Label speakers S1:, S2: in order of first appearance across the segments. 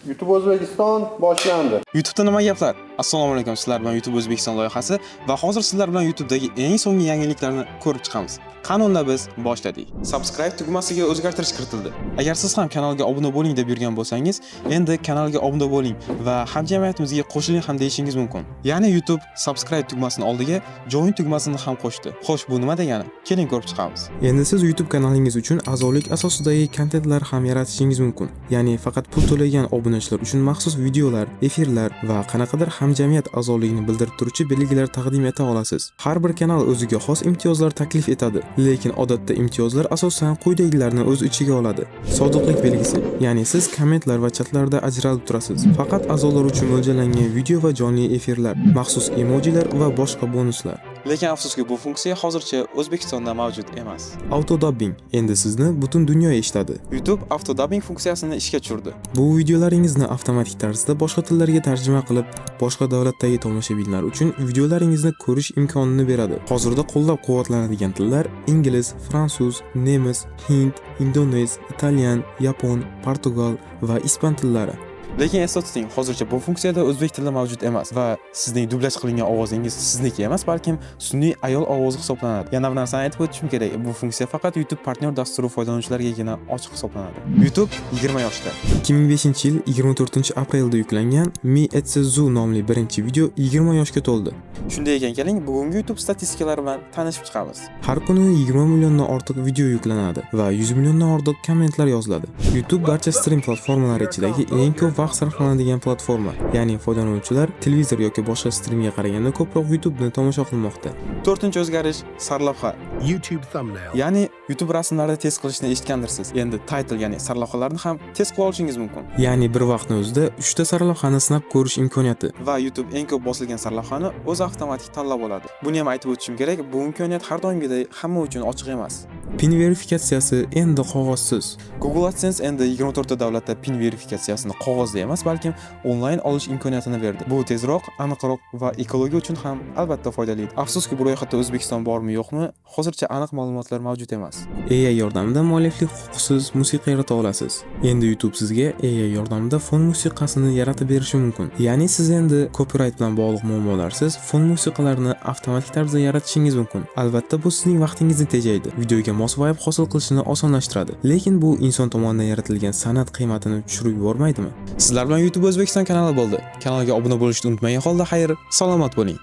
S1: YouTube O'zbekiston boshlandi.
S2: YouTube'da nima gaplar? Assalomu alaykum, sizlar bilan YouTube O'zbekiston loyihasi va hozir sizlar bilan YouTube'dagi eng so'nggi yangiliklarni ko'rib chiqamiz. Qani unda biz boshladik. Subscribe tugmasiga o'zgartirish kiritildi. Agar siz ham kanalga obuna bo'ling deb yurgan bo'lsangiz, endi kanalga obuna bo'ling va hamjamiyatimizga qo'shiling ham deyishingiz mumkin. Ya'ni YouTube subscribe tugmasini oldiga join tugmasini ham qo'shdi. Xo'sh, bu nima degani? Keling ko'rib chiqamiz. Endi siz YouTube kanalingiz uchun a'zolik asosidagi kontentlar ham yaratishingiz mumkin. Ya'ni faqat pul to'lagan obunachilar uchun maxsus videolar, efirlar va qanaqadir hamjamiyat a'zoligini bildirib turuvchi belgilar taqdim eta olasiz. Har bir kanal o'ziga xos imtiyozlar taklif etadi, lekin odatda imtiyozlar asosan quyidagilarni o'z ichiga oladi. Sodiqlik belgisi, ya'ni siz kommentlar va chatlarda ajralib turasiz. Faqat a'zolar uchun mo'ljallangan video va jonli efirlar, maxsus emojilar va boshqa bonuslar. Lekin afsuski bu funksiya hozircha O'zbekistonda mavjud emas. Autodubbing endi sizni butun dunyo eshitadi. YouTube autodubbing funksiyasini ishga tushirdi. Bu videolaringizni avtomatik tarzda boshqa tillarga tarjima qilib, boshqa davlatdagi tomoshabinlar uchun videolaringizni ko'rish imkonini beradi. Hozirda qo'llab-quvvatlanadigan tillar ingliz, fransuz, nemis, hind, indonez, italyan, yapon, portugal va ispan tillari. Lekin esda tuting, hozircha bu funksiyada o'zbek tili mavjud emas va sizning dublyaj qilingan ovozingiz sizniki emas, balkim sun'iy ayol ovozi hisoblanadi. Yana bir narsani aytib o'tishim kerak. Bu funksiya faqat YouTube partnyor dasturi foydalanuvchilariga ochiq hisoblanadi. YouTube 20 yoshda. 2005-yil 24-aprelda yuklangan Mi Etsezu nomli birinchi video 20 yoshga to'ldi. Shunday ekan, keling bugungi YouTube statistikalari bilan tanishib chiqamiz. Har kuni 20 milliondan ortiq video yuklanadi va 100 milliondan ortiq kommentlar yoziladi. YouTube barcha stream platformalari ichidagi eng ko'p vaqt sarflanadigan platforma. Ya'ni foydalanuvchilar televizor yoki boshqa streamga qaraganda ko'proq YouTube'ni tomosha qilmoqda. 4-o'zgarish sarlavha.
S3: YouTube thumbnail.
S2: Ya'ni YouTube rasmlarida tez qilishni eshitgandirsiz. Endi title, ya'ni sarlavhalarni ham tez qila olishingiz mumkin. Ya'ni bir vaqtni o'zida 3 ta sarlavhani sinab ko'rish imkoniyati va YouTube eng ko'p bosilgan sarlavhani o'zi avtomatik tanlab oladi. Buni ham aytib o'tishim kerak, bu imkoniyat har doimgidek hamma uchun ochiq emas. Pin verifikatsiyasi endi qog'ozsiz. Google AdSense endi 24 ta davlatda pin verifikatsiyasini qog'ozda emas, balkim onlayn olish imkoniyatini berdi. Bu tezroq, aniqroq va ekologiya uchun ham albatta foydali. Afsuski, bu ro'yxatda O'zbekiston bormi, yo'qmi, hozircha aniq ma'lumotlar mavjud emas. AI yordamida mualliflik huquqsiz musiqa yarata olasiz. Endi YouTube sizga AI yordamida fon musiqasini yaratib berishi mumkin. Ya'ni siz endi copyright bilan bog'liq muammolarsiz fon musiqalarini avtomatik tarzda yaratishingiz mumkin. Albatta, bu sizning vaqtingizni tejaydi. Videoga mos vibe hosil qilishni osonlashtiradi. Lekin bu inson tomonidan yaratilgan san'at qiymatini tushirib yubormaydimi? Sizlar bilan YouTube O'zbekiston kanali bo'ldi. Kanalga obuna bo'lishni unutmagan holda, xayr, salomat bo'ling.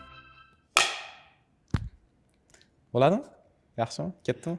S2: Bo'ladimi? Yaxshimi? Ketdimi?